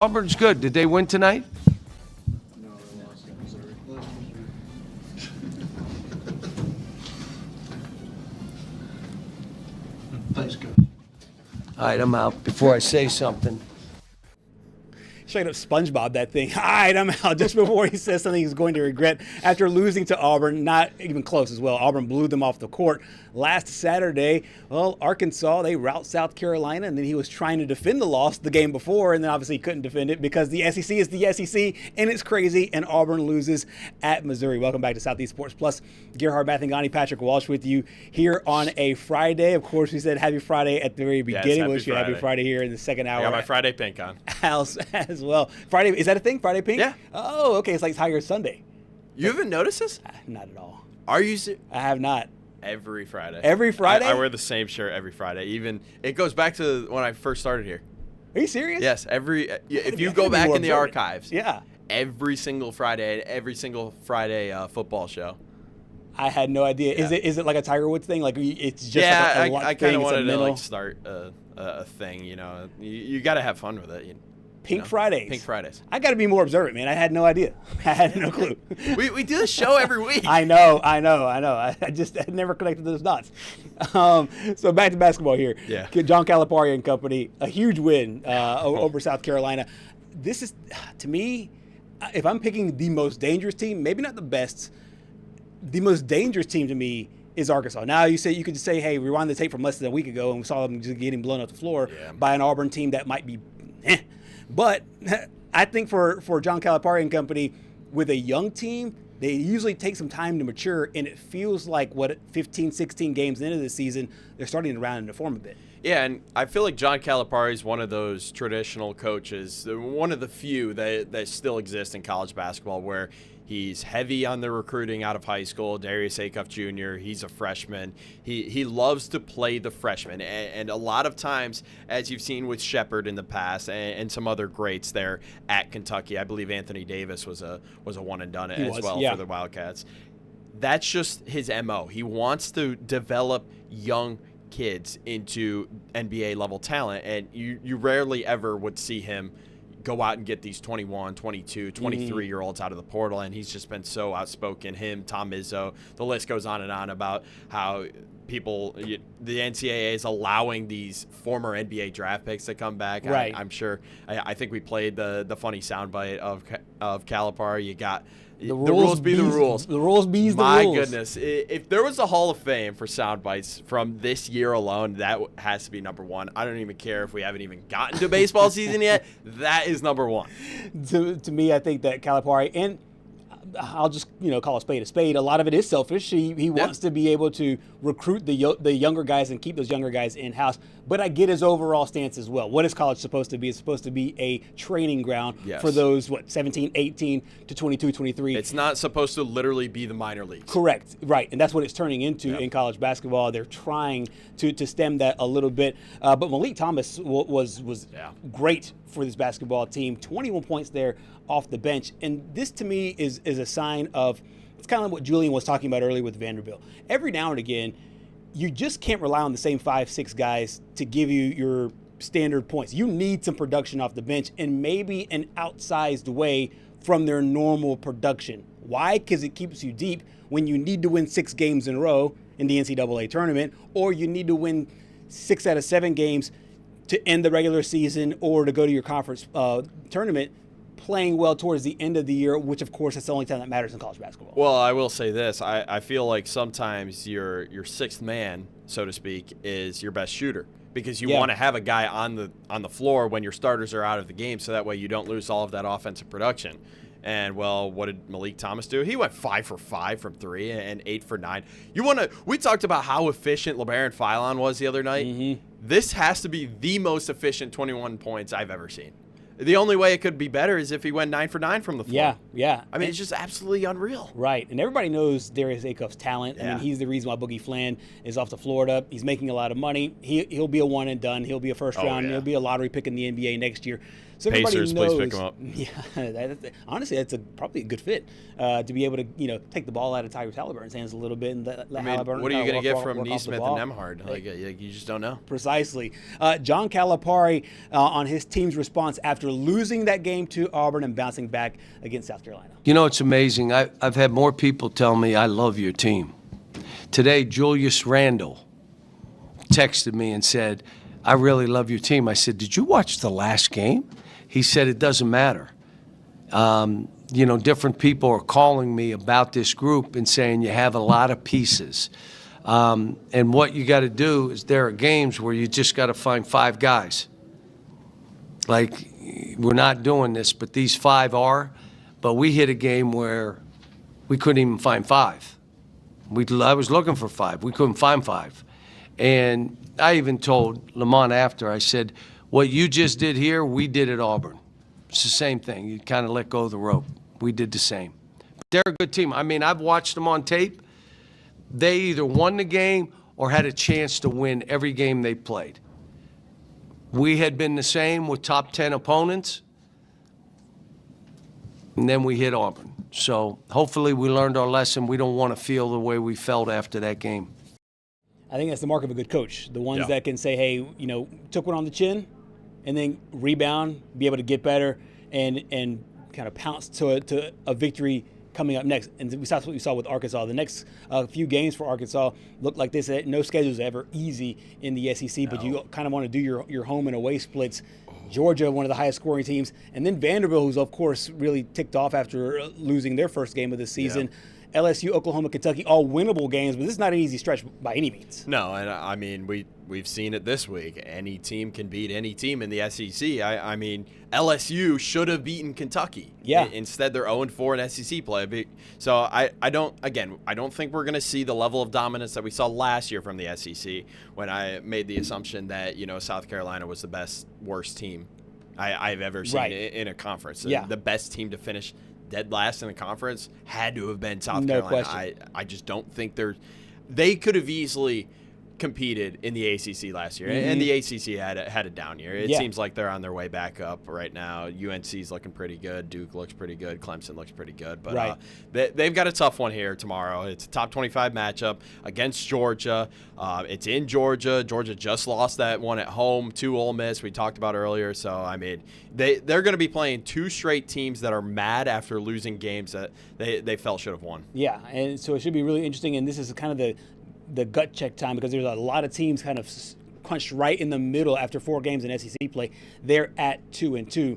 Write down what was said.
Auburn's good. Did they win tonight? No, they lost to Missouri. Thanks, Coach. All right, I'm out before I say something. Straight up SpongeBob that thing. All right, I'm out just before he says something he's going to regret after losing to Auburn. Not even close as well. Auburn blew them off the court last Saturday. Well, Arkansas, they rout South Carolina, and then he was trying to defend the loss the game before, and then obviously he couldn't defend it because the SEC is the SEC, and it's crazy, and Auburn loses at Missouri. Welcome back to Southeast Sports Plus. Gerhard Mathangani, Patrick Walsh with you here on a Friday. Of course, we said happy Friday at the very beginning. Yes, wish you happy Friday here in the second hour. I got my Friday pink on. As well. Friday, is that a thing? Friday pink? Yeah. Oh, okay. It's like Tiger Sunday. You haven't noticed this? Not at all. Are you I have not. Every Friday. Every Friday? I wear the same shirt every Friday. Even it goes back to when I first started here. Are you serious? Yes. If you go back in the archives. Yeah. Every single Friday, football show. I had no idea. Yeah. Is it like a Tiger Woods thing? Like it's just like a I kind of wanted to mental... start a thing. You know, you got to have fun with it. Pink Fridays. Pink Fridays. I got to be more observant, man. I had no idea. I had no clue. we do the show every week. I know. I never connected those dots. So back to basketball here. Yeah. John Calipari and company, a huge win over South Carolina. This is, to me, if I'm picking the most dangerous team, maybe not the best, the most dangerous team to me is Arkansas. Now you could just say, hey, rewind the tape from less than a week ago, and we saw them just getting blown off the floor by an Auburn team that might be But I think for John Calipari and company, with a young team, they usually take some time to mature, and it feels like 15, 16 games into the season, they're starting to round into form a bit. Yeah, and I feel like John Calipari is one of those traditional coaches, one of the few that still exist in college basketball, where he's heavy on the recruiting out of high school. Darius Acuff Jr., he's a freshman. He loves to play the freshmen. And a lot of times, as you've seen with Shepard in the past and some other greats there at Kentucky, I believe Anthony Davis was a one and done for the Wildcats. That's just his MO. He wants to develop young kids into NBA level talent, and you rarely ever would see him go out and get these 21, 22, 23-year-olds out of the portal, and he's just been so outspoken. Him, Tom Izzo, the list goes on and on about how the NCAA is allowing these former NBA draft picks to come back. Right. I'm sure. I think we played the funny soundbite of Calipari. You got the rules be the rules. The rules be the rules. My goodness. If there was a Hall of Fame for sound bites from this year alone, that has to be number one. I don't even care if we haven't even gotten to baseball season yet. That is number one. To me, I think that Calipari, and I'll just call a spade a spade. A lot of it is selfish. He wants to be able to recruit the younger guys and keep those younger guys in house. But I get his overall stance as well. What is college supposed to be? It's supposed to be a training ground for those 17, 18 to 22, 23. It's not supposed to literally be the minor leagues. Correct. Right. And that's what it's turning into in college basketball. They're trying to stem that a little bit. But Malik Thomas was great for this basketball team. 21 points there off the bench. And this to me is a sign of, it's kind of like what Julian was talking about earlier with Vanderbilt. Every now and again, you just can't rely on the same 5-6 guys to give you your standard points. You need some production off the bench, and maybe an outsized way from their normal production. Why? Because it keeps you deep when you need to win 6 games in a row in the NCAA tournament, or you need to win 6 out of 7 games to end the regular season or to go to your conference tournament, playing well towards the end of the year, which of course is the only time that matters in college basketball. Well, I will say this. I feel like sometimes your sixth man, so to speak, is your best shooter, because you want to have a guy on the floor when your starters are out of the game, so that way you don't lose all of that offensive production. And, well, what did Malik Thomas do? He went 5 for 5 from 3 and 8 for 9. We talked about how efficient LeBaron Philon was the other night. Mm-hmm. This has to be the most efficient 21 points I've ever seen. The only way it could be better is if he went 9 for 9 from the floor. Yeah. I mean, it's just absolutely unreal. Right. And everybody knows Darius Acuff's talent. I mean, he's the reason why Boogie Flan is off to Florida. He's making a lot of money. He'll be a one and done. He'll be a first round. He'll be a lottery pick in the NBA next year. So Pacers, knows, please pick him up. Yeah, honestly, that's probably a good fit to be able to take the ball out of Tyrese Halliburton's hands a little bit and let Halliburton. What are you going to get from Neesmith and Nembhard? Like you just don't know. Precisely. John Calipari on his team's response after after losing that game to Auburn and bouncing back against South Carolina. You know, it's amazing. I've had more people tell me I love your team. Today, Julius Randle texted me and said, I really love your team. I said, did you watch the last game? He said, it doesn't matter. You know, different people are calling me about this group and saying you have a lot of pieces. And what you got to do is there are games where you just got to find 5 guys. Like, we're not doing this, but these 5 are. But we hit a game where we couldn't even find 5. I was looking for 5. We couldn't find 5. And I even told Lamont after, I said, what you just did here, we did at Auburn. It's the same thing. You kind of let go of the rope. We did the same. But they're a good team. I mean, I've watched them on tape. They either won the game or had a chance to win every game they played. We had been the same with top 10 opponents, and then we hit Auburn. So hopefully we learned our lesson. We don't want to feel the way we felt after that game. I think that's the mark of a good coach. The ones that can say, hey, you know, took one on the chin and then rebound, be able to get better and kind of pounce to a victory coming up next. And we saw what we saw with Arkansas. The next few games for Arkansas looked like this. No schedule is ever easy in the SEC, but you kind of want to do your home and away splits. Georgia, one of the highest scoring teams, and then Vanderbilt, who's of course really ticked off after losing their first game of the season. LSU, Oklahoma, Kentucky, all winnable games, but this is not an easy stretch by any means. No, and I mean, we've seen it this week. Any team can beat any team in the SEC. I mean, LSU should have beaten Kentucky. Yeah. Instead, they're 0-4 in SEC play. So I don't think we're going to see the level of dominance that we saw last year from the SEC when I made the assumption that, you know, South Carolina was the worst team I've ever seen in a conference. Yeah. The best team to finish dead last in the conference had to have been South No Carolina. question. I just don't think they could have easily competed in the ACC last year, and the ACC had a down year. It seems like they're on their way back up right now. UNC's looking pretty good. Duke looks pretty good. Clemson looks pretty good. But they've got a tough one here tomorrow. It's a top 25 matchup against Georgia. It's in Georgia. Georgia just lost that one at home to Ole Miss. We talked about earlier. So I mean, they're going to be playing 2 straight teams that are mad after losing games that they felt should have won. Yeah, and so it should be really interesting. And this is kind of the gut check time because there's a lot of teams kind of crunched right in the middle after 4 games in SEC play. They're at 2-2.